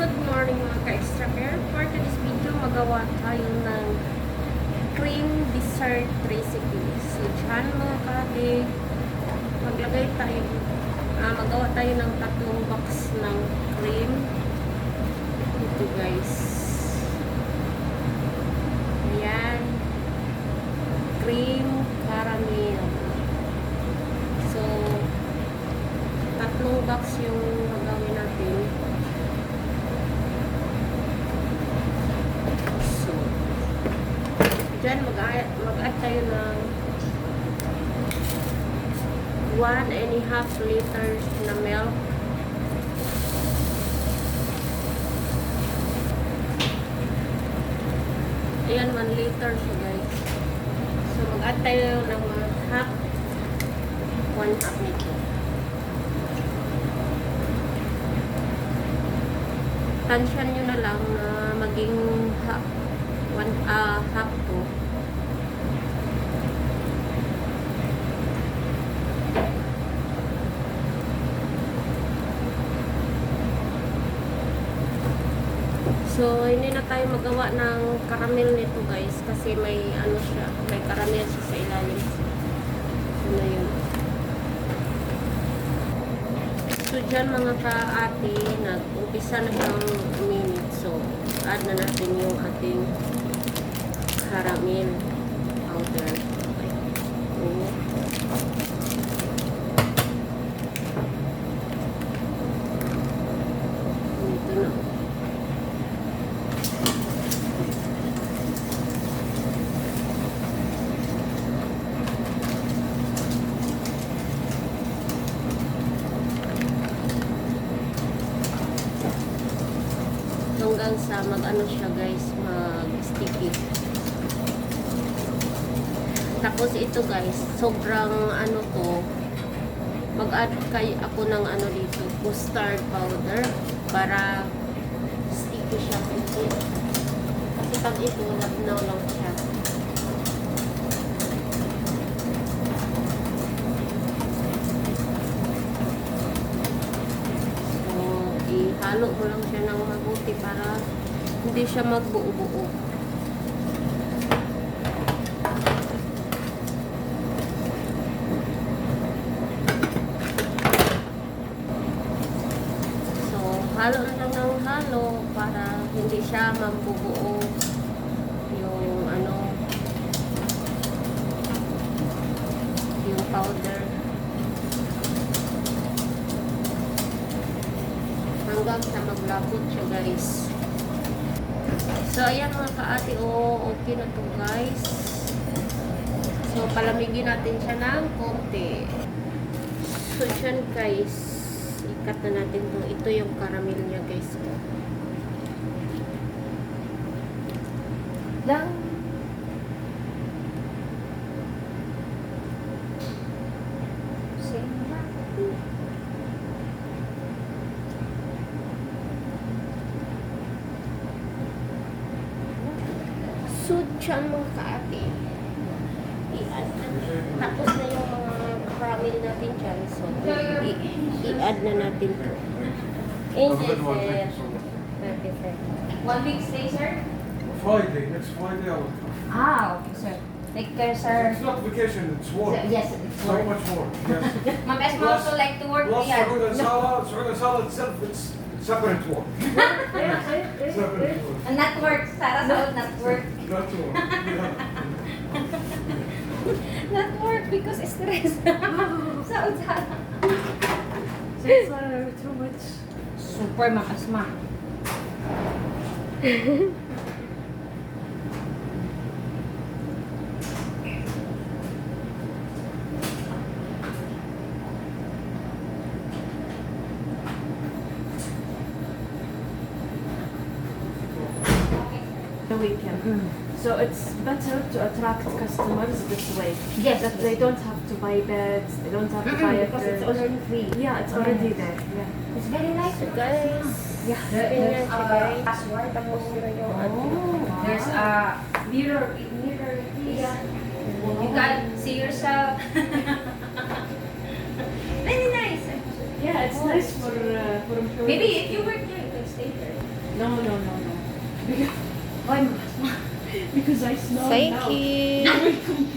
Good morning mga ka-extra care. For today's video, magawa tayo ng cream dessert recipe. So, dyan mga kate, magawa tayo ng 3 box ng cream. Ito guys. Ayan. Cream caramel. So, 3 box yung gagawin natin. So, dyan mag-add tayo ng 1.5 liters na milk. Ayan, 1 liter siya guys. So, mag-add tayo ng half, 1/2 nito. Tansyan nyo na lang na maging half po. So, hindi na tayo magawa ng caramel nito guys kasi may ano siya, may caramel siya sa ilalim. So, na yun. So, dyan mga ka-ate, nag-umpisa na siyang uminit. So, add na natin yung ating caramel powder. Okay. Ito na. Hanggang sa mag-ano siya guys, mag-sticky. Tapos ito guys, sobrang ano to, mag-add ako ng ano dito, custard powder para sticky siya. Kasi pag ito, labnaw lang siya. Ihalo mo lang siya ng mabuti para hindi siya magbuo-buo. So, halo na lang ng halo para hindi siya magbubuo yung ano, yung powder. Hanggang sa maglapot siya guys. So ayan mga ka-ate, okay na to guys. So palamigin natin siya ng konti. So yan guys, ikat na natin to. Ito yung caramel niya guys. Lang. So, dyan mga ka-ate, tapos na yung mga caramel natin dyan. So, i-add na natin to. Okay, sir. 1 week stay, sir? Friday, next Friday I will come. Okay, sir. Take care, sir. It's not vacation, it's work. Yes, it's So work. much more. Yes. Ma'am Esma also like to work Plus, here. Saguda salad itself, it's separate work. Separate work. Not work, Sarah Saud, not work. Not work. Not work because stress. Saud, Sarah. Too much. Super, Ma'am Esma. The weekend. So it's better to attract customers this way. Yes, That they don't have to buy beds, they don't have to buy a because it's fridge. already free. Yeah, it's already there. Yeah. It's very nice. So guys, Yeah. ganyan siya guys. Password. Tapos na yung ano. There's a mirror. Yeah. You can see yourself. Very nice. Yeah, it's nice for employees. Maybe if you work there, you can stay there. No. Because, why not? Because I smell Thank now. you. You will